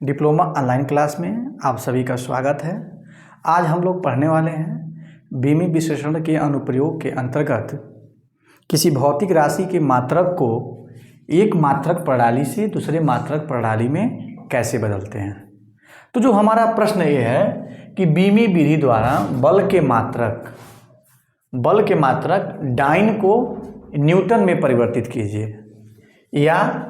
Diploma online class में आप सभी का स्वागत है। आज हम लोग पढ़ने वाले हैं बीमी विश्लेषण के अनुप्रयोग के अंतर्गत किसी भौतिक राशि के मात्रक को एक मात्रक प्रणाली से दूसरे मात्रक प्रणाली में कैसे बदलते हैं। तो जो हमारा प्रश्न ये है कि बीमी विधि द्वारा बल के मात्रक डाइन को न्यूटन में परिवर्तित कीजिए, या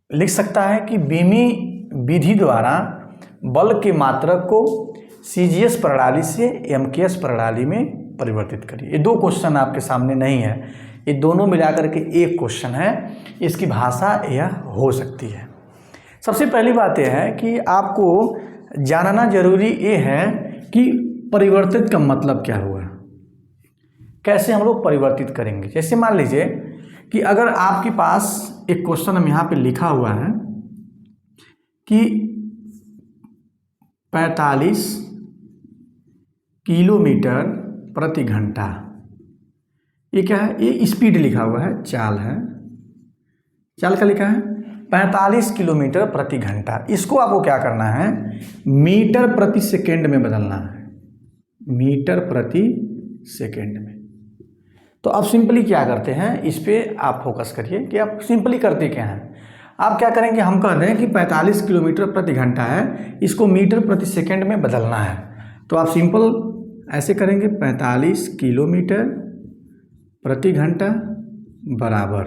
लिख सकता है कि बीमी विधि द्वारा बल के मात्रक को सीजीएस प्रणाली से एमकेएस प्रणाली में परिवर्तित करिए। ये दो क्वेश्चन आपके सामने नहीं है, ये दोनों मिलाकर के एक क्वेश्चन है। इसकी भाषा यह हो सकती है। सबसे पहली बात यह है कि आपको जानना जरूरी ये है कि परिवर्तित का मतलब क्या हुआ, कैसे हम लोग परिवर्तित करेंगे। जैसे मान लीजिए कि अगर आपके पास एक क्वेश्चन हम यहाँ पे लिखा हुआ है कि 45 किलोमीटर प्रति घंटा, ये क्या है, ये स्पीड लिखा हुआ है, चाल है, चाल का लिखा है 45 किलोमीटर प्रति घंटा। इसको आपको क्या करना है, मीटर प्रति सेकेंड में बदलना है, मीटर प्रति सेकेंड में। तो आप सिंपली क्या करते हैं, इस पर आप फोकस करिए कि आप सिंपली करते क्या हैं। आप क्या करेंगे, हम कह रहे हैं कि 45 किलोमीटर प्रति घंटा है, इसको मीटर प्रति सेकंड में बदलना है। तो आप सिंपल ऐसे करेंगे, 45 किलोमीटर प्रति घंटा बराबर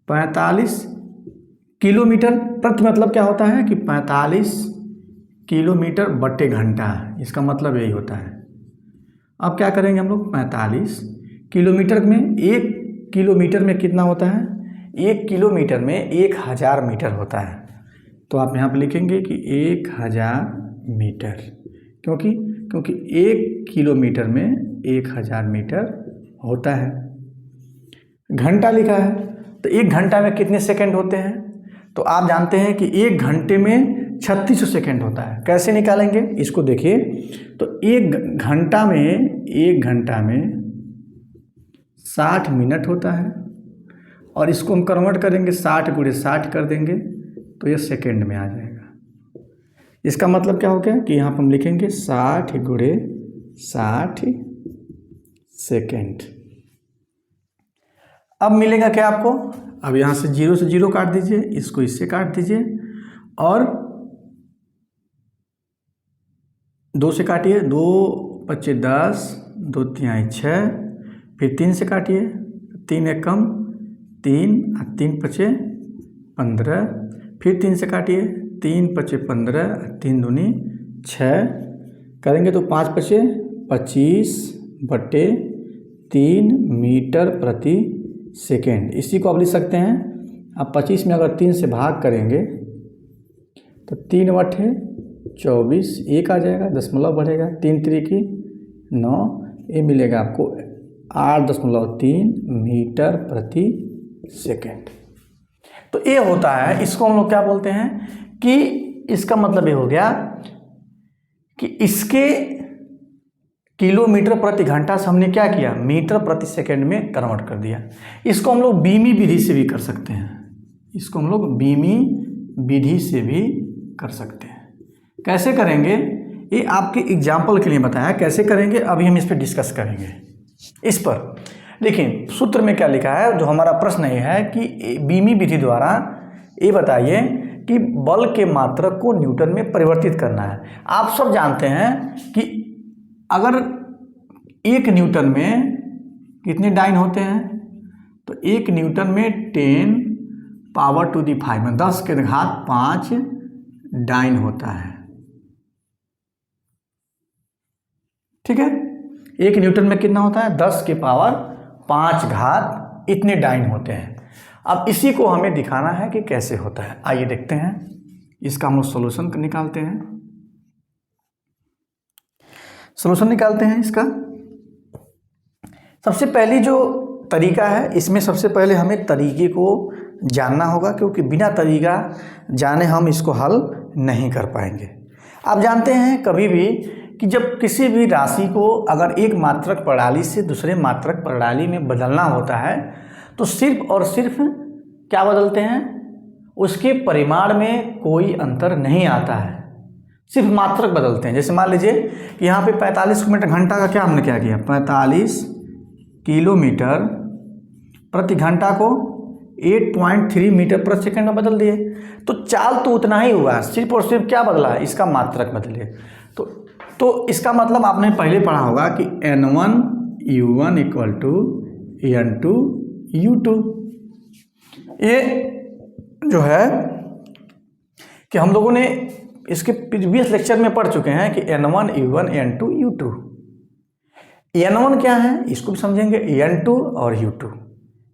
45 किलोमीटर प्रति, मतलब क्या होता है कि 45 किलोमीटर बटे घंटा, इसका मतलब यही होता है। अब क्या करेंगे हम लोग, 45 किलोमीटर में, 1 किलोमीटर में कितना होता है, 1 किलोमीटर में 1000 मीटर होता है। तो आप यहाँ पे लिखेंगे कि 1000 मीटर, क्योंकि 1 किलोमीटर में 1000 मीटर होता है। घंटा लिखा है, तो 1 घंटा में कितने सेकंड होते हैं, तो आप जानते हैं कि 1 घंटे में 3600 सेकंड होता है। कैसे निकालेंगे इसको देखिए, तो 1 घंटा में 60 मिनट होता है, और इसको हम कन्वर्ट करेंगे 60 × 60 कर देंगे तो ये सेकंड में आ जाएगा। इसका मतलब क्या हो गया कि यहाँ पर हम लिखेंगे 60 × 60 सेकंड। अब मिलेगा क्या आपको, अब यहाँ से 0 से 0 काट दीजिए, इसको इससे काट दीजिए, और 2 से काटिए, 2 × 5 = 10, 2 × 3 = 6, फिर 3 से काटिए, 3 × 1 = 3, 3 × 5 = 15, फिर 3 से काटिए, 3 × 5 = 15, 3 × 2 = 6 करेंगे तो 5 × 5 = 25 बटे 3 मीटर प्रति सेकेंड। इसी को आप लिख सकते हैं, आप 25 में अगर 3 से भाग करेंगे तो 3 बटे 24, 1 आ जाएगा, दशमलव बढ़ेगा, 3 × 3 = 9, ये मिलेगा आपको 8.3 मीटर प्रति सेकेंड। तो ये होता है, इसको हम लोग क्या बोलते हैं कि इसका मतलब ये हो गया कि इसके किलोमीटर प्रति घंटा से हमने क्या किया, मीटर प्रति सेकेंड में कन्वर्ट कर दिया। इसको हम लोग बीमी विधि से भी कर सकते हैं, इसको हम लोग बीमी विधि से भी कर सकते हैं। कैसे करेंगे ये आपके एग्जाम्पल के लिए बताया, कैसे करेंगे अभी हम इस पर डिस्कस करेंगे। इस पर लेकिन सूत्र में क्या लिखा है, जो हमारा प्रश्न ये है कि बीमी विधि द्वारा ये बताइए कि बल के मात्रक को न्यूटन में परिवर्तित करना है। आप सब जानते हैं कि अगर 1 न्यूटन में कितने डाइन होते हैं, तो 1 न्यूटन में 10⁵ डाइन होता है। ठीक है, 1 न्यूटन में कितना होता है, 10⁵ इतने डाइन होते हैं। अब इसी को हमें दिखाना है कि कैसे होता है। आइए देखते हैं, इसका हम लोग सोल्यूशन निकालते हैं। सोल्यूशन निकालते हैं इसका। सबसे पहली जो तरीका है, इसमें सबसे पहले हमें तरीके को जानना होगा, क्योंकि बिना तरीका जाने हम इसको हल नहीं कर पाएंगे। आप जानते हैं कभी भी कि जब किसी भी राशि को अगर एक मात्रक प्रणाली से दूसरे मात्रक प्रणाली में बदलना होता है, तो सिर्फ और सिर्फ क्या बदलते हैं, उसके परिमाण में कोई अंतर नहीं आता है, सिर्फ मात्रक बदलते हैं। जैसे मान लीजिए कि यहाँ पे 45 किलोमीटर घंटा का क्या हमने क्या किया, 45 किलोमीटर प्रति घंटा को 8.3 मीटर प्रति सेकंड में बदल दिए। तो चाल तो उतना ही हुआ, सिर्फ और सिर्फ क्या बदला, इसका मात्रक बदले। तो इसका मतलब आपने पहले पढ़ा होगा कि N1 U1 equal to N2 U2। ये जो है कि हम लोगों ने इसके प्रीवियस लेक्चर में पढ़ चुके हैं कि N1 U1 N2 U2। N1 क्या है इसको भी समझेंगे, N2 और U2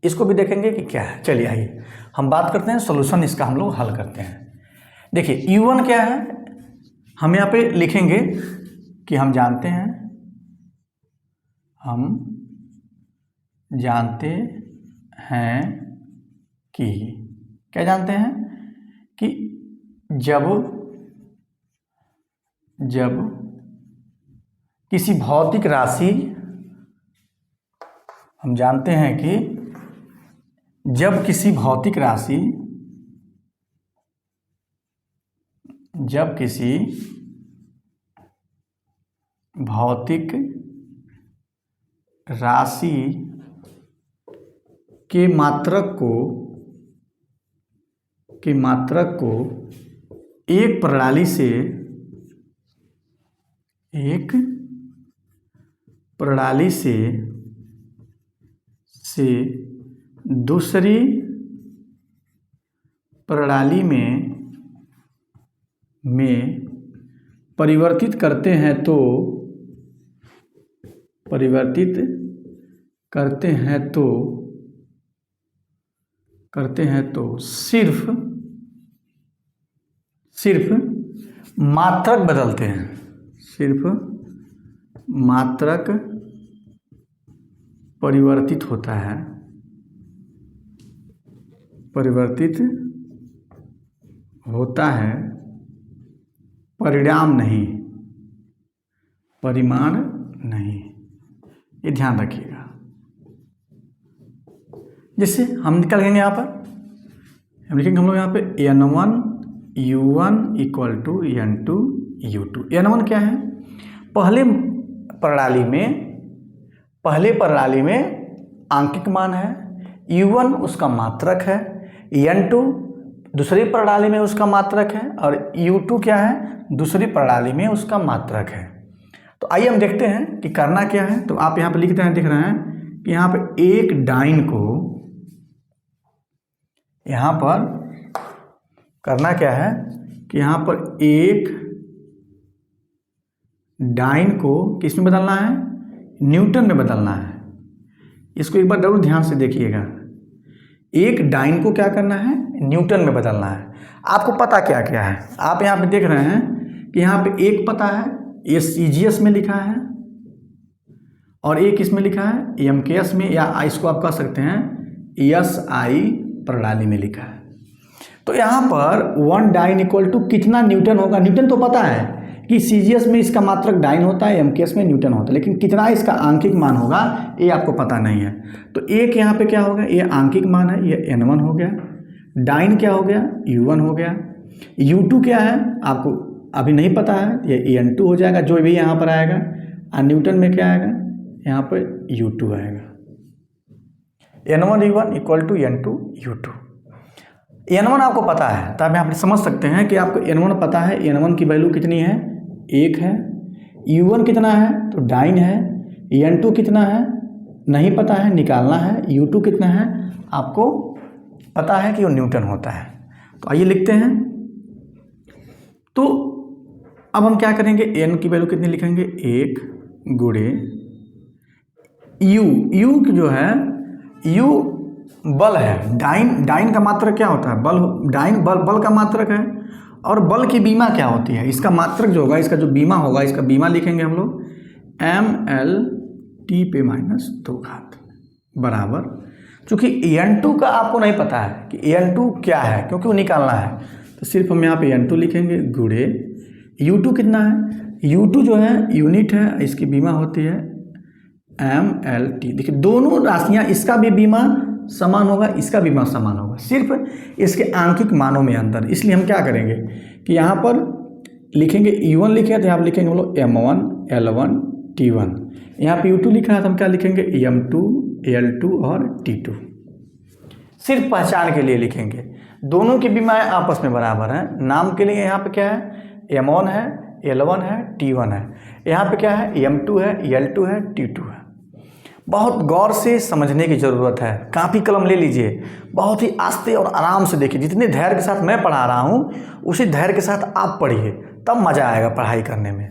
इसको भी देखेंगे कि क्या है। चलिए आइए हम बात करते हैं, सोल्यूशन इसका हम लोग हल करते हैं। देखिए U1 क्या है, हम यहाँ पे लिखेंगे कि हम जानते हैं कि क्या जानते हैं कि जब किसी भौतिक राशि, हम जानते हैं कि जब किसी भौतिक राशि के मात्रक को एक प्रणाली से दूसरी प्रणाली में परिवर्तित करते हैं तो सिर्फ मात्रक बदलते हैं, सिर्फ मात्रक परिवर्तित होता है, परिमाण नहीं। ये ध्यान रखिएगा। जैसे हम निकल गएंगे यहाँ पर, हम लिखेंगे हम लोग यहाँ पे N1 U1 equal to N2 U2। N1 क्या है, पहले प्रणाली में आंकिक मान है, U1 उसका मात्रक है, N2 दूसरी प्रणाली में उसका मात्रक है और U2 क्या है, दूसरी प्रणाली में उसका मात्रक है। तो आइए हम देखते हैं कि करना क्या है। तो आप यहाँ पे लिखते हैं, दिख रहे हैं कि यहाँ पे एक डाइन को, यहाँ पर करना क्या है कि यहाँ पर एक डाइन को किस में बदलना है, न्यूटन में बदलना है। इसको एक बार जरूर ध्यान से देखिएगा। एक डाइन को क्या करना है, न्यूटन में बदलना है। आपको पता क्या क्या है, आप यहाँ पे देख रहे हैं कि यहाँ पे एक पता है, ये CGS में लिखा है और एक इसमें लिखा है MKS में, या इसको आप कह सकते हैं SI प्रणाली में लिखा है। तो यहाँ पर 1 डाइन इक्वल टू कितना न्यूटन होगा, न्यूटन तो पता है कि CGS में इसका मात्रक डाइन होता है, MKS में न्यूटन होता है, लेकिन कितना इसका आंकिक मान होगा ये आपको पता नहीं है। तो एक यहाँ पे क्या होगा, ये आंकिक मान है, ये N1 हो गया, डाइन क्या हो गया, U1 हो गया, U2 क्या है आपको अभी नहीं पता है, ये N2 हो जाएगा जो भी यहाँ पर आएगा, और न्यूटन में क्या आएगा, यहाँ पर U2 आएगा। N1 U1 equal to N2 U2। N1 आपको पता है तो आप यहाँ पर समझ सकते हैं कि आपको N1 पता है, N1 की वैल्यू कितनी है, 1 है। U1 कितना है तो डाइन है। N2 कितना है नहीं पता है, निकालना है। U2 कितना है आपको पता है कि वो न्यूटन होता है। तो आइए लिखते हैं। तो अब हम क्या करेंगे, N की वैल्यू कितनी लिखेंगे, 1 गुणे U जो है, U बल है, डाइन का मात्रक क्या होता है, बल। डाइन बल का मात्रक है। और बल की बीमा क्या होती है, इसका मात्रक जो होगा, इसका जो बीमा होगा, इसका बीमा लिखेंगे हम लोग mL/T⁻² बराबर। चूँकि N2 का आपको नहीं पता है कि N2 क्या है, क्योंकि वो निकालना है, तो सिर्फ हम यहाँ पे N2 लिखेंगे गुणे U2 कितना है, U2 जो है यूनिट है, इसकी बीमा होती है mL/T। देखिए दोनों राशियाँ, इसका भी बीमा समान होगा, इसका भी मान समान होगा, सिर्फ इसके आंकिक मानों में अंतर। इसलिए हम क्या करेंगे कि यहाँ पर लिखेंगे U1 लिखे तो यहाँ पर लिखेंगे हम लोग M1 L1 T1। यहाँ पे U2 लिखा है तो हम क्या लिखेंगे M2 L2 और T2। सिर्फ पहचान के लिए लिखेंगे, दोनों की विमाएँ आपस में बराबर हैं। नाम के लिए यहाँ पे क्या है, M1 है, L1 है, T1 है। यहाँ पे क्या है, M2 है, L2 है, T2 है। बहुत गौर से समझने की ज़रूरत है। कापी कलम ले लीजिए, बहुत ही आस्ते और आराम से देखिए। जितने धैर्य के साथ मैं पढ़ा रहा हूँ उसी धैर्य के साथ आप पढ़िए, तब मज़ा आएगा पढ़ाई करने में,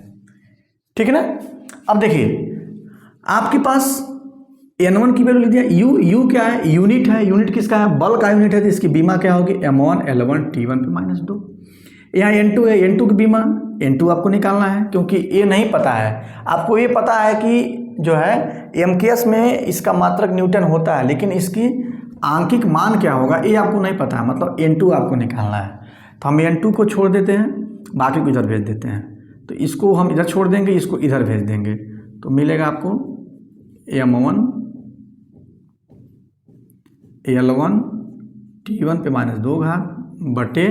ठीक है ना। अब देखिए आपके पास N1 की वैल्यू लिख दिया। U क्या है, यूनिट है। यूनिट किसका है, बल का यूनिट है, तो इसकी बीमा क्या होगी M1 L1 T1 पे -2। यहाँ N2 है, N2 की बीमा N2 आपको निकालना है, क्योंकि ये नहीं पता है आपको। ये पता है कि जो है MKS में इसका मात्रक न्यूटन होता है, लेकिन इसकी आंकिक मान क्या होगा ये आपको नहीं पता है, मतलब N2 आपको निकालना है। तो हम N2 को छोड़ देते हैं, बाकी को इधर भेज देते हैं। तो इसको हम इधर छोड़ देंगे, इसको इधर भेज देंगे, तो मिलेगा आपको M1 L1 T1 पे -2 बटे,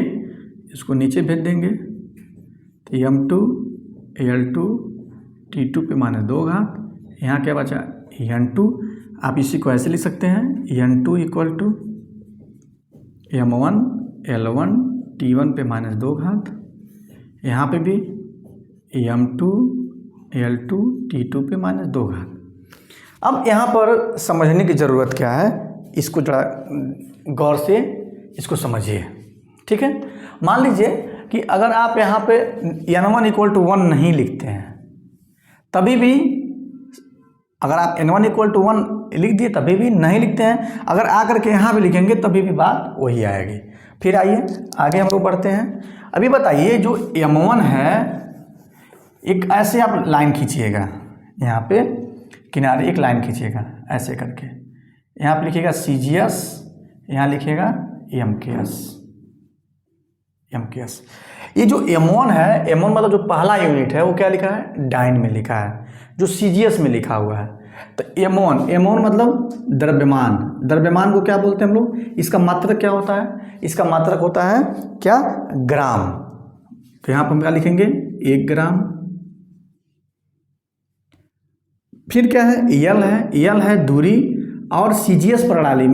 इसको नीचे भेज देंगे तो M2 L2 T2 पे -2। यहाँ क्या बचा N2, आप इसी को ऐसे लिख सकते हैं N2 = M1 L1 T1 पे -2। यहाँ पे भी M2 L2 T2 पे -2। अब यहाँ पर समझने की ज़रूरत क्या है, इसको जरा गौर से इसको समझिए, ठीक है। मान लीजिए कि अगर आप यहाँ पे N1 = 1 नहीं लिखते हैं, तभी भी अगर आप N1 = 1 लिख दिए तभी भी नहीं लिखते हैं, अगर आकर के यहाँ भी लिखेंगे तभी भी बात वही आएगी। फिर आइए आगे हम लोग बढ़ते हैं। अभी बताइए जो M1 है, एक ऐसे आप लाइन खींचिएगा, यहाँ पे किनारे एक लाइन खींचिएगा ऐसे करके, यहाँ पे लिखिएगा CGS, यहाँ लिखिएगा MKS। ये जो M1 है, M1 मतलब जो पहला यूनिट है वो क्या लिखा है, डाइन में लिखा है, जो CGS में लिखा हुआ है। तो M1 मतलब द्रव्यमान। द्रव्यमान को क्या बोलते हैं हम लोग, इसका मात्रक क्या होता है, इसका मात्रक होता है क्या, ग्राम। तो यहाँ पर हम क्या लिखेंगे 1 ग्राम। फिर क्या है, L है दूरी। और CGS प्रणाली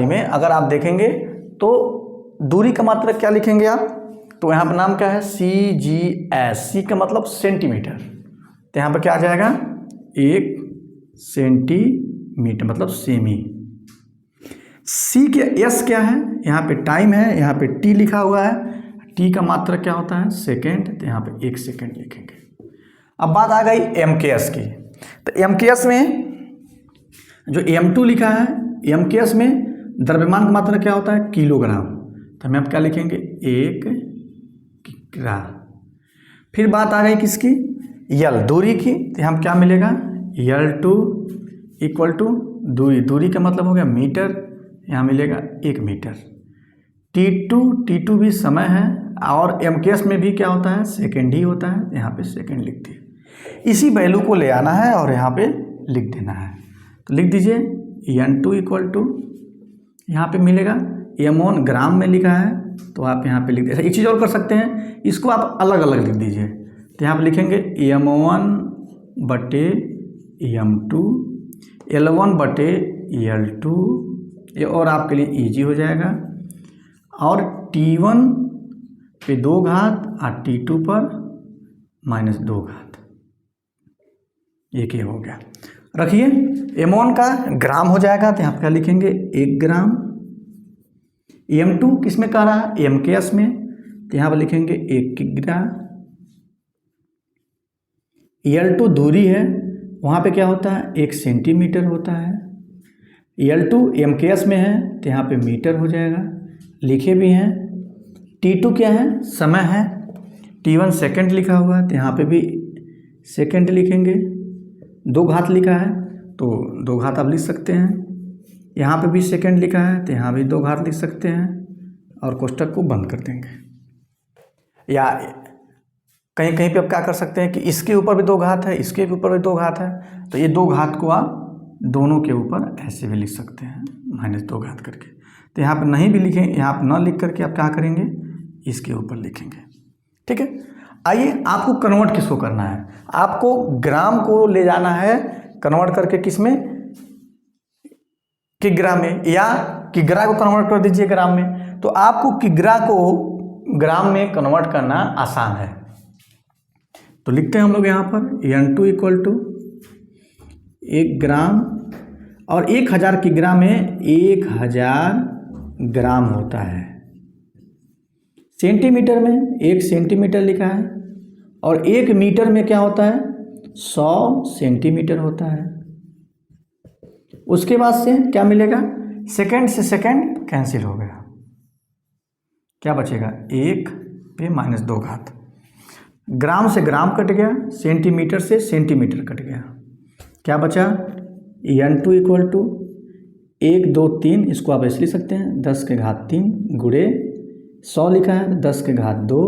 में अगर आप देखेंगे तो दूरी का मात्रक क्या लिखेंगे आप, तो यहाँ पर नाम क्या है CGS। C का मतलब सेंटीमीटर, तो यहाँ पर क्या आ जाएगा 1 सेंटीमीटर मतलब सेमी। C के S क्या है, यहाँ पे टाइम है, यहाँ पे T लिखा हुआ है, T का मात्रक क्या होता है सेकेंड, तो यहाँ पे 1 सेकेंड लिखेंगे। अब बात आ गई MKS की। तो MKS में जो M2 लिखा है, MKS में द्रव्यमान का मात्रक क्या होता है किलोग्राम, तो हम क्या लिखेंगे 1 किग्रा। फिर बात आ गई किसकी, L दूरी की, तो हम क्या मिलेगा L2 = दूरी का मतलब हो गया मीटर, यहाँ मिलेगा 1 मीटर। T2 भी समय है, और MKS में भी क्या होता है सेकेंड ही होता है, यहाँ पे सेकेंड लिख दिए। इसी वैल्यू को ले आना है और यहाँ पे लिख देना है, तो लिख दीजिए N2 = यहाँ पे मिलेगा M1 ग्राम में लिखा है, तो आप यहाँ पे लिख दीजिए। एक चीज़ और कर सकते हैं, इसको आप अलग अलग लिख दीजिए, तो यहाँ पे लिखेंगे M1 बटे M2 L1 बटे L2, ये और आपके लिए ईजी हो जाएगा। और T1 पे 2 घात और T2 पर -2 घात, ये हो गया। रखिए M1 का ग्राम हो जाएगा, तो यहाँ पर क्या लिखेंगे 1 ग्राम। M2 किस में कह रहा है MKS में, तो यहाँ पर लिखेंगे 1 किग्रा। L2 दूरी है, वहाँ पे क्या होता है 1 सेंटीमीटर होता है। L2 MKS में है, तो यहाँ पे मीटर हो जाएगा, लिखे भी हैं। T2 क्या है समय है, T1 सेकंड लिखा हुआ है, तो यहाँ पे भी सेकंड लिखेंगे। 2 घात लिखा है तो 2 घात आप लिख सकते हैं, यहाँ पे भी सेकंड लिखा है तो यहाँ भी 2 घात लिख सकते हैं, और कोष्टक को बंद कर देंगे। या कहीं कहीं पे आप क्या कर सकते हैं कि इसके ऊपर भी 2 घात है, इसके ऊपर भी 2 घात है, तो ये 2 घात को आप दोनों के ऊपर ऐसे भी लिख सकते हैं -2 घात करके। तो यहाँ पर नहीं भी लिखें, यहाँ पर न लिख करके आप क्या करेंगे, इसके ऊपर लिखेंगे। ठीक है, आइए आपको कन्वर्ट किसको करना है, आपको ग्राम को ले जाना है कन्वर्ट करके किस में, किग्रा में, या किग्रा को कन्वर्ट कर दीजिए ग्राम में। तो आपको किग्रा को ग्राम में कन्वर्ट करना आसान है। तो लिखते हैं हम लोग यहाँ पर N2 इक्वल टू 1 ग्राम, और 1000 किग्रा में 1000 ग्राम होता है। सेंटीमीटर में 1 सेंटीमीटर लिखा है, और 1 मीटर में क्या होता है, 100 सेंटीमीटर होता है। उसके बाद से क्या मिलेगा, सेकंड से सेकंड कैंसिल हो गया, क्या बचेगा, 1 पे -2 घात। ग्राम से ग्राम कट गया, सेंटीमीटर से सेंटीमीटर कट गया, क्या बचा, N2 इक्वल टू 1 2 3, इसको आप ऐसे लिख सकते हैं 10 के घात 3 गुणे 100 लिखा है 10 के घात 2,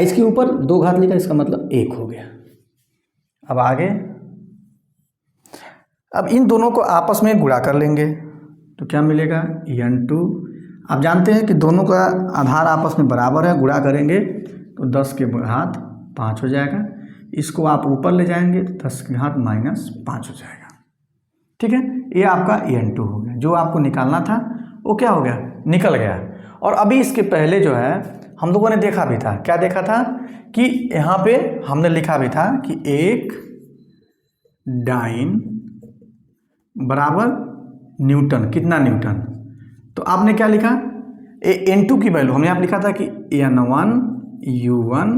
इसके ऊपर 2 घात लिखा है, इसका मतलब 1 हो गया। अब आगे, अब इन दोनों को आपस में गुणा कर लेंगे तो क्या मिलेगा, N2, आप जानते हैं कि दोनों का आधार आपस में बराबर है, गुणा करेंगे तो 10 के घात 5 हो जाएगा, इसको आप ऊपर ले जाएंगे तो 10 के घात -5 हो जाएगा। ठीक है, ये आपका N2 हो गया, जो आपको निकालना था वो क्या हो गया, निकल गया। और अभी इसके पहले जो है हम लोगों ने देखा भी था, क्या देखा था कि यहाँ पे हमने लिखा भी था कि एक डाइन बराबर न्यूटन, कितना न्यूटन, तो आपने क्या लिखा, N2 की वैल्यू हमने यहाँ लिखा था कि N1 U1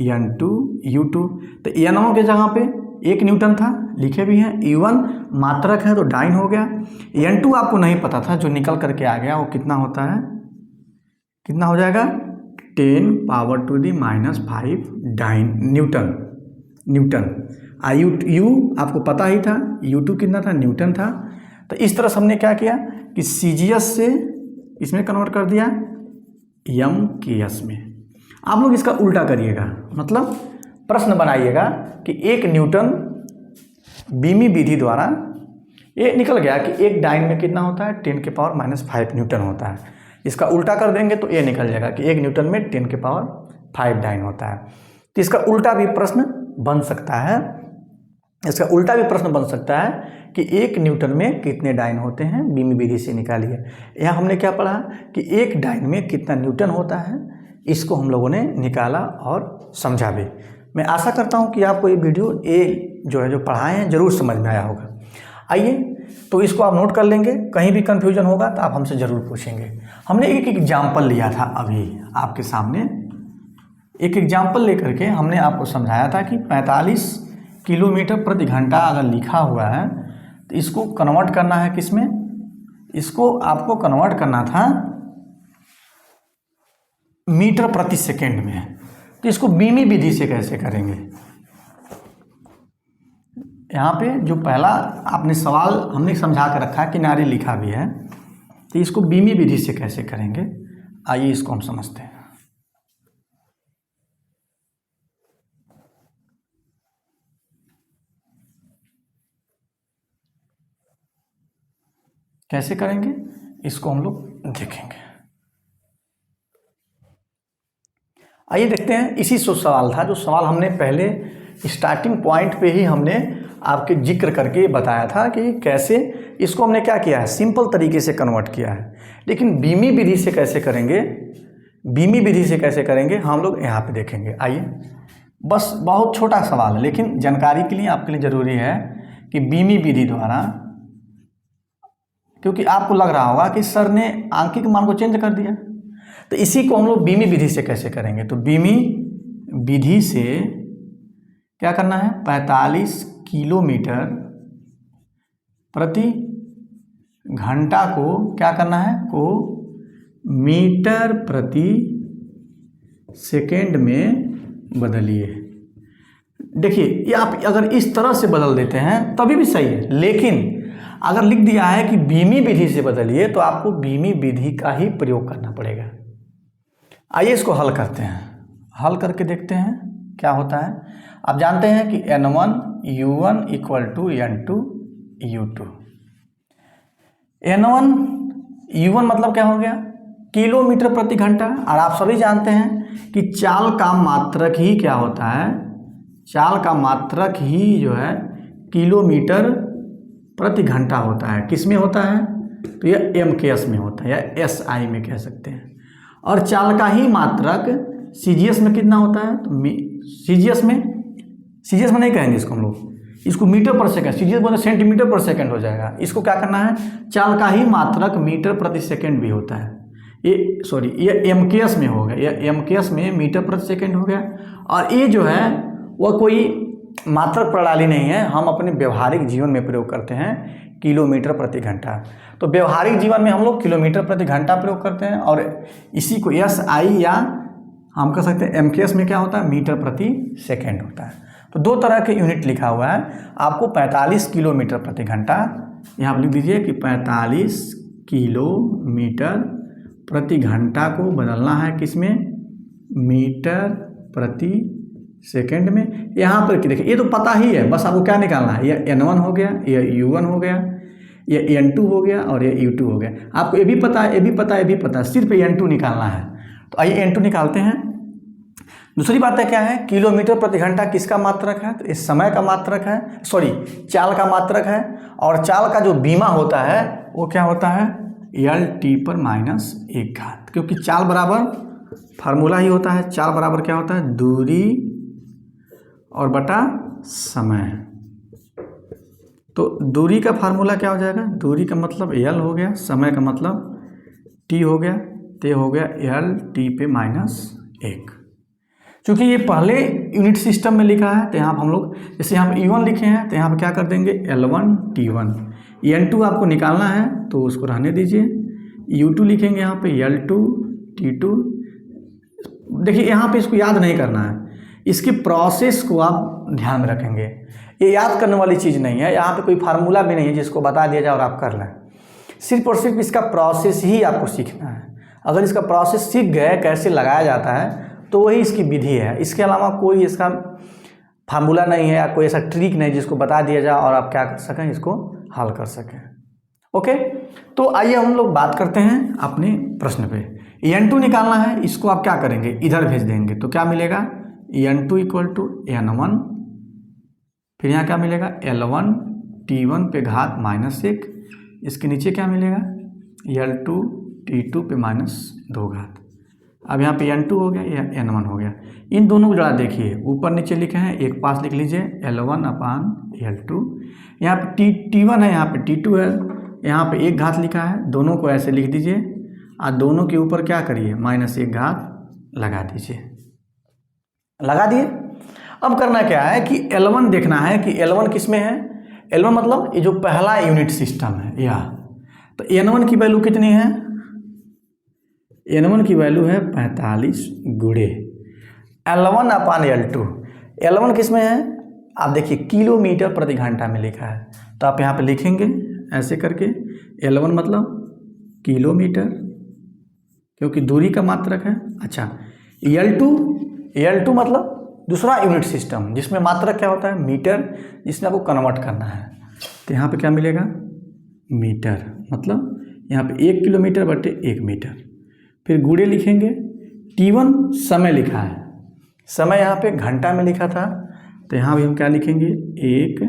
N2 U2, तो N1 के जगह पे 1 न्यूटन था, लिखे भी हैं, U1 मात्रक है तो डाइन हो गया, N2 आपको नहीं पता था, जो निकल करके आ गया वो कितना होता है, कितना हो जाएगा, 10⁻⁵ डाइन न्यूटन। U आपको पता ही था, U2 कितना था, न्यूटन था। तो इस तरह से हमने क्या किया कि CGS से इसमें कन्वर्ट कर दिया MKS में। आप लोग इसका उल्टा करिएगा, मतलब प्रश्न बनाइएगा कि 1 न्यूटन बीमी विधि द्वारा ये निकल गया कि 1 डाइन में कितना होता है, 10⁻⁵ न्यूटन होता है। इसका उल्टा कर देंगे तो ये निकल जाएगा कि 1 न्यूटन में 10⁵ डाइन होता है। तो इसका उल्टा भी प्रश्न बन सकता है, इसका उल्टा भी प्रश्न बन सकता है कि 1 न्यूटन में कितने डाइन होते हैं, बीमी विधि से निकालिए। यहाँ हमने क्या पढ़ा कि 1 डाइन में कितना न्यूटन होता है, इसको हम लोगों ने निकाला और समझा भी। मैं आशा करता हूँ कि आपको ये वीडियो जो है जो पढ़ाए हैं ज़रूर समझ में आया होगा। आइए, तो इसको आप नोट कर लेंगे, कहीं भी कन्फ्यूजन होगा तो आप हमसे ज़रूर पूछेंगे। हमने एक एग्जाम्पल लिया था, अभी आपके सामने एक एग्जाम्पल लेकर के हमने आपको समझाया था कि 45 किलोमीटर प्रति घंटा अगर लिखा हुआ है तो इसको कन्वर्ट करना है किसमें, इसको आपको कन्वर्ट करना था मीटर प्रति सेकेंड में। तो इसको बीमी विधि से कैसे करेंगे, यहाँ पे जो पहला आपने सवाल हमने समझा कर रखा है, किनारे लिखा भी है, तो इसको बीमी विधि से कैसे करेंगे, आइए इसको हम समझते हैं। कैसे करेंगे इसको हम लोग देखेंगे। आइए देखते हैं, इसी सवाल था, जो सवाल हमने पहले स्टार्टिंग पॉइंट पे ही हमने आपके जिक्र करके बताया था कि कैसे इसको हमने क्या किया है, सिंपल तरीके से कन्वर्ट किया है। लेकिन बीमी विधि से कैसे करेंगे, बीमी विधि से कैसे करेंगे हम लोग यहाँ पे देखेंगे। आइए, बस बहुत छोटा सवाल है, लेकिन जानकारी के लिए आपके लिए ज़रूरी है कि बीमी विधि द्वारा, क्योंकि आपको लग रहा होगा कि सर ने आंकिक मान को चेंज कर दिया, तो इसी को हम लोग बीमी विधि से कैसे करेंगे। तो बीमी विधि से क्या करना है, 45 किलोमीटर प्रति घंटा को क्या करना है, को मीटर प्रति सेकेंड में बदलिए। देखिए, ये आप अगर इस तरह से बदल देते हैं तभी भी सही है, लेकिन अगर लिख दिया है कि बीमी विधि से बदलिए तो आपको बीमी विधि का ही प्रयोग करना पड़ेगा। आइए इसको हल करते हैं, हल करके देखते हैं क्या होता है। आप जानते हैं कि N1 U1 equal to N2 U2, N1 U1 मतलब क्या हो गया, किलोमीटर प्रति घंटा। और आप सभी जानते हैं कि चाल का मात्रक ही क्या होता है, चाल का मात्रक ही जो है किलोमीटर प्रति घंटा होता है। किस में होता है, तो यह MKS में होता है या SI में कह सकते हैं। और चाल का ही मात्रक CGS में कितना होता है, तो CGS में नहीं कहेंगे इसको हम लोग, इसको मीटर पर सेकंड, CGS बोलते सेंटीमीटर पर सेकंड हो जाएगा। इसको क्या करना है, चाल का ही मात्रक मीटर प्रति सेकंड भी होता है। ये MKS में हो गया, यह MKS में मीटर प्रति सेकंड हो गया। और ये जो है वह कोई मात्रक प्रणाली नहीं है, हम अपने व्यवहारिक जीवन में प्रयोग करते हैं किलोमीटर प्रति घंटा। तो व्यवहारिक जीवन में हम लोग किलोमीटर प्रति घंटा प्रयोग करते हैं, और इसी को SI या हम कह सकते हैं MKS में क्या होता है, मीटर प्रति सेकंड होता है। तो दो तरह के यूनिट लिखा हुआ है, आपको 45 किलोमीटर प्रति घंटा यहाँ पर लिख दीजिए कि 45 किलोमीटर प्रति घंटा को बदलना है किसमें, मीटर प्रति सेकंड में। यहाँ पर देखिए ये तो पता ही है, बस आपको क्या निकालना है, यह N1 हो गया, यह U1 हो गया, यह N2 हो गया और यह U2 हो गया। आपको ये भी पता है, ये भी पता है, ये भी पता है, सिर्फ N2 निकालना है। तो आइए N2 निकालते हैं। दूसरी बात है क्या है, किलोमीटर प्रति घंटा किसका मात्रक है, तो इस समय का मात्रक है, सॉरी चाल का मात्रक है। और चाल का जो बीमा होता है वो क्या होता है, LT पर -1 क्योंकि चाल बराबर फार्मूला ही होता है, चाल बराबर क्या होता है, दूरी और बटा समय। तो दूरी का फार्मूला क्या हो जाएगा, दूरी का मतलब L हो गया, समय का मतलब T हो गया, ते हो गया LT पे -1। क्योंकि ये पहले यूनिट सिस्टम में लिखा है, तो यहाँ पर हम लोग जैसे यहाँ पर E1 लिखे हैं तो यहाँ पर क्या कर देंगे L1 T1। N2 आपको निकालना है तो उसको रहने दीजिए, U2 लिखेंगे यहाँ पे L2 T2। देखिए यहाँ पे इसको याद नहीं करना है, इसकी प्रोसेस को आप ध्यान में रखेंगे, ये याद करने वाली चीज़ नहीं है। यहाँ पे कोई फार्मूला भी नहीं है जिसको बता दिया जाए और आप कर लें, सिर्फ और सिर्फ इसका प्रोसेस ही आपको सीखना है। अगर इसका प्रोसेस सीख गए कैसे लगाया जाता है तो वही इसकी विधि है, इसके अलावा कोई इसका फार्मूला नहीं है या कोई ऐसा ट्रिक नहीं जिसको बता दिया जाए और आप क्या कर सकें, इसको हल कर सकें। ओके, तो आइए हम लोग बात करते हैं अपने प्रश्न पे। N2 निकालना है, इसको आप क्या करेंगे, इधर भेज देंगे तो क्या मिलेगा, N2 = N1, फिर यहाँ क्या मिलेगा L1 T1 पे घात -1, इसके नीचे क्या मिलेगा L2 T2 पे -2। अब यहाँ पे N2 हो गया, यह N1 हो गया। इन दोनों को जरा देखिए, ऊपर नीचे लिखे हैं, एक पास लिख लीजिए L1/L2। यहाँ पे T1 है, यहाँ पे T2 है, यहाँ पे 1 लिखा है, दोनों को ऐसे लिख दीजिए और दोनों के ऊपर क्या करिए -1 लगा दीजिए, लगा दिए। अब करना क्या है कि L1 देखना है कि L1 किस में है, L1 मतलब ये जो पहला यूनिट सिस्टम है यह, तो N1 की वैल्यू कितनी है, N1 की वैल्यू है 45 गुणे L1/L2। L1 किस में है, आप देखिए किलोमीटर प्रति घंटा में लिखा है, तो आप यहाँ पे लिखेंगे ऐसे करके, L1 मतलब किलोमीटर क्योंकि दूरी का मात्रक है। अच्छा, L2 मतलब दूसरा यूनिट सिस्टम जिसमें मात्रक क्या होता है, मीटर, जिसमें आपको कन्वर्ट करना है। तो यहाँ पे क्या मिलेगा, मीटर, मतलब यहाँ पे 1 किलोमीटर बटे 1 मीटर। फिर गुणे लिखेंगे, T1 समय लिखा है, समय यहाँ पे घंटा में लिखा था, तो यहाँ भी हम क्या लिखेंगे 1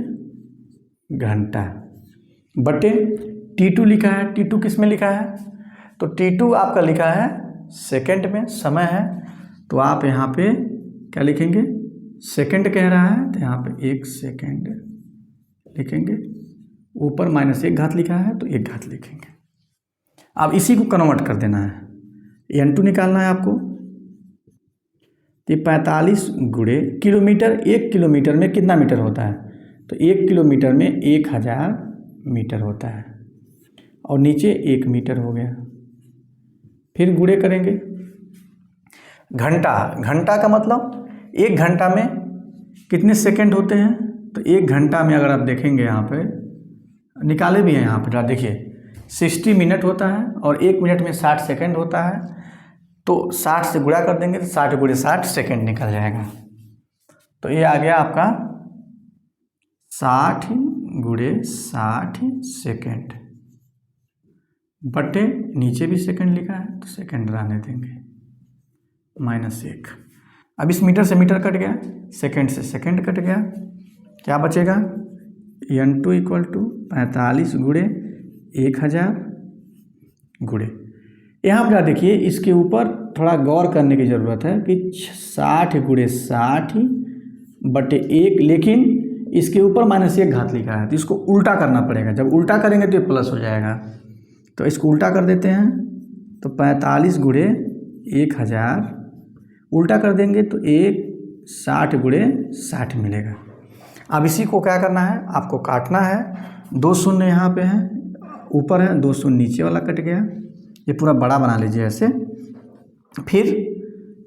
घंटा, बटे T2 लिखा है, T2 किस में लिखा है, तो T2 आपका लिखा है सेकंड में, समय है, तो आप यहाँ पे क्या लिखेंगे, सेकंड कह रहा है तो यहाँ पे 1 सेकंड लिखेंगे, ऊपर -1 लिखा है तो 1 लिखेंगे। अब इसी को कन्वर्ट कर देना है, N2 निकालना है आपको, तो 45 गुणे किलोमीटर, 1 किलोमीटर में कितना मीटर होता है, तो 1 किलोमीटर में 1000 मीटर होता है, और नीचे 1 मीटर हो गया। फिर गुणे करेंगे, घंटा का मतलब 1 घंटा में कितने सेकंड होते हैं, तो 1 घंटा में अगर आप देखेंगे यहाँ पे निकाले भी हैं, यहाँ पे देखिए 60 मिनट होता है और 1 मिनट में 60 सेकंड होता है, तो 60 से गुणा कर देंगे तो 60 गुणे 60 सेकंड निकल जाएगा। तो ये आ गया आपका 60 गुणे 60 सेकंड। बटे नीचे भी सेकंड लिखा है तो सेकंड रहने देंगे, -1। अब इस मीटर से मीटर कट गया, सेकंड से सेकंड कट गया, क्या बचेगा, n2 इक्वल टू 45 गुणे 1000 गुणे, यहाँ पर देखिए इसके ऊपर थोड़ा गौर करने की ज़रूरत है कि 60 गुणे 60 बटे 1, लेकिन इसके ऊपर -1 घात लिखा है तो इसको उल्टा करना पड़ेगा। जब उल्टा करेंगे तो ये प्लस हो जाएगा, तो इसको उल्टा कर देते हैं तो 45 गुणे 1000 उल्टा कर देंगे तो 60 गुणे 60 मिलेगा। अब इसी को क्या करना है, आपको काटना है। 2 शून्य यहाँ पे हैं, ऊपर है, 2 शून्य नीचे वाला कट गया, ये पूरा बड़ा बना लीजिए ऐसे। फिर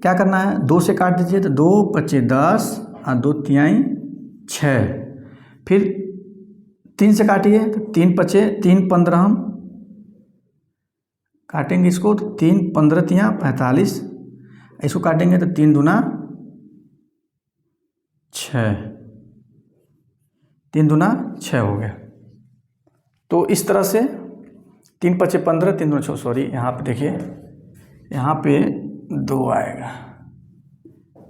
क्या करना है, 2 से काट दीजिए तो 2 पचे 10 और 2 तिहाई 6। फिर 3 से काटिए तो 3 पचे 3 15 हम काटेंगे इसको तो 3 15 तिया 45, इसको काटेंगे तो 3 दूना 6, 3 दूना 6 हो गया। तो इस तरह से 3 पचे 15 3 दूना 6, सॉरी यहाँ पे देखिए, यहाँ पे 2 आएगा,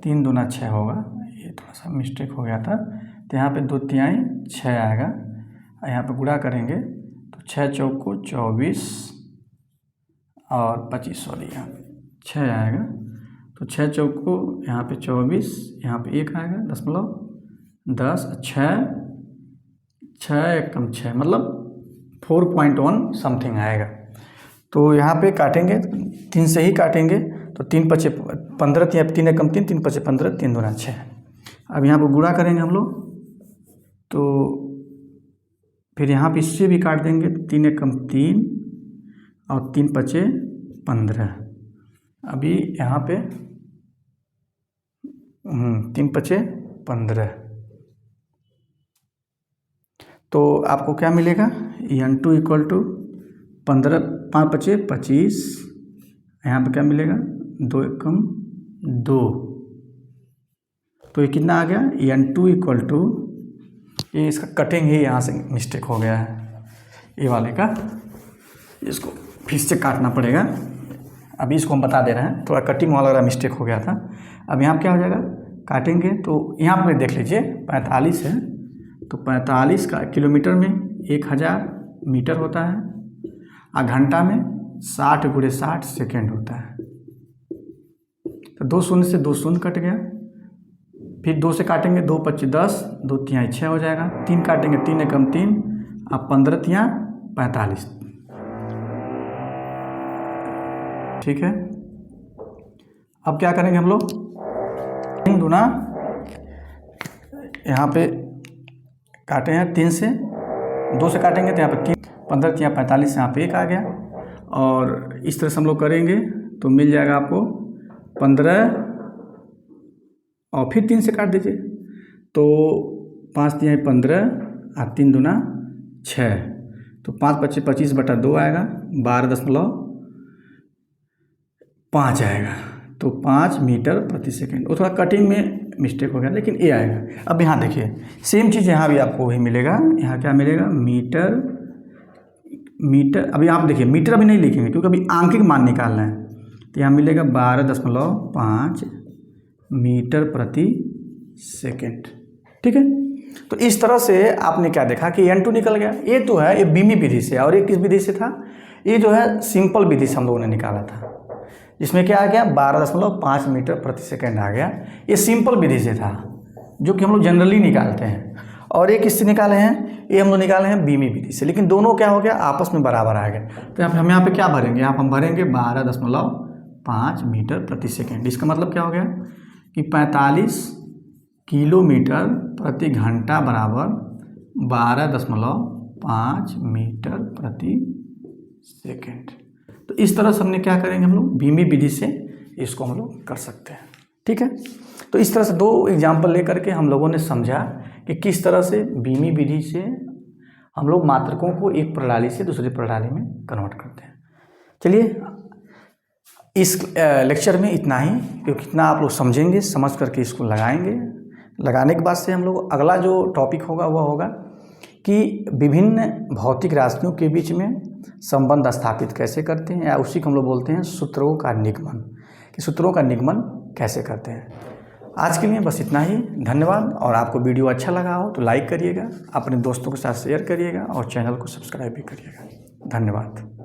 3 दूना 6 होगा, ये थोड़ा सा मिस्टेक हो गया था, तो यहाँ पे 2 तिहाई 6 आएगा। यहाँ पे गुणा करेंगे तो 6 चौको 24 और 25, सॉरी यहाँ पे 6 आएगा, तो 6 चौको यहाँ पे 24, यहाँ पे 1 आएगा, 10 6 एकम 6 मतलब 4.1 समथिंग आएगा। तो यहाँ पे काटेंगे 3 से ही काटेंगे तो 3 पचे 15 3 एकम 3 3 पचे 15 3 दूना 6। अब यहाँ पर गुणा करेंगे हम लोग तो फिर यहाँ पे इससे भी काट देंगे, 3 एकम 3 और 3 पचे 15। अभी यहाँ पे 3 पचे 15, तो आपको क्या मिलेगा, n2 इक्वल टू 15 5 पचे 25, यहाँ पे क्या मिलेगा 2 एकम 2, तो ये कितना आ गया, n2 इक्वल टू, ये इसका कटिंग ही यहाँ से मिस्टेक हो गया है ये वाले का, इसको फिर से काटना पड़ेगा। अभी इसको हम बता दे रहे हैं, थोड़ा कटिंग वाला मिस्टेक हो गया था। अब यहाँ क्या हो जाएगा, काटेंगे तो यहाँ पर देख लीजिए 45 है, तो 45 का किलोमीटर में 1000 मीटर होता है और घंटा में 60 गुणे 60 सेकेंड होता है। तो 2 शून्य से 2 शून्य कट गया, फिर 2 से काटेंगे 2 पच्चीस 10 2 तिहाई 6 हो जाएगा, 3 काटेंगे 3 एकम 3 और 15 तिहाई 45, ठीक है। अब क्या करेंगे हम लोग, 3 दूना यहाँ पे काटे हैं 3 से, 2 से काटेंगे तो यहाँ पे 3 15 तिहाई 45, यहाँ पे 1 आ गया, और इस तरह से हम लोग करेंगे तो मिल जाएगा आपको 15 और फिर 3 से काट दीजिए तो 5 तिहाई 15 और 3 दूना 6, तो 5 पच्चे 25 बटा 2 आएगा, 12.5 आएगा, तो 5 मीटर प्रति सेकेंड। वो थोड़ा कटिंग में मिस्टेक हो गया लेकिन ये आएगा। अब यहाँ देखिए सेम चीज़ यहाँ भी आपको वही मिलेगा, यहाँ क्या मिलेगा, मीटर। अभी आप देखिए मीटर अभी नहीं लिखेंगे क्योंकि अभी आंकिक मान निकालना है, तो यहाँ मिलेगा 12.5 मीटर प्रति सेकेंड, ठीक है। तो इस तरह से आपने क्या देखा कि n2 निकल गया। ये तो है ये बीमी विधि से, और ये किस विधि से था, ये जो है सिंपल विधि से हम लोगों ने निकाला था, जिसमें क्या आ गया 12.5 मीटर प्रति सेकेंड आ गया। ये सिंपल विधि से था जो कि हम लोग जनरली निकालते हैं, और ये किससे निकाले हैं, ये हम लोग निकाले हैं बीमी विधि से, लेकिन दोनों क्या हो गया आपस में बराबर आ गए। तो हम यहाँ पे क्या भरेंगे, यहाँ हम भरेंगे 12.5 मीटर प्रति सेकेंड। इसका मतलब क्या हो गया कि 45 किलोमीटर प्रति घंटा बराबर 12.5 मीटर प्रति सेकेंड। तो इस तरह से हमने क्या करेंगे, हम लोग बीमी विधि से इसको हम लोग कर सकते हैं, ठीक है। तो इस तरह से 2 एग्जाम्पल लेकर के हम लोगों ने समझा कि किस तरह से बीमी विधि से हम लोग मात्रकों को एक प्रणाली से दूसरी प्रणाली में कन्वर्ट करते हैं। चलिए इस लेक्चर में इतना ही, क्योंकि इतना आप लोग समझेंगे, समझ करके इसको लगाएंगे। लगाने के बाद से हम लोग अगला जो टॉपिक होगा वह होगा कि विभिन्न भौतिक राशियों के बीच में संबंध स्थापित कैसे करते हैं, या उसी को हम लोग बोलते हैं सूत्रों का निगमन, कि सूत्रों का निगमन कैसे करते हैं। आज के लिए बस इतना ही, धन्यवाद। और आपको वीडियो अच्छा लगा हो तो लाइक करिएगा, अपने दोस्तों के साथ शेयर करिएगा और चैनल को सब्सक्राइब भी करिएगा। धन्यवाद।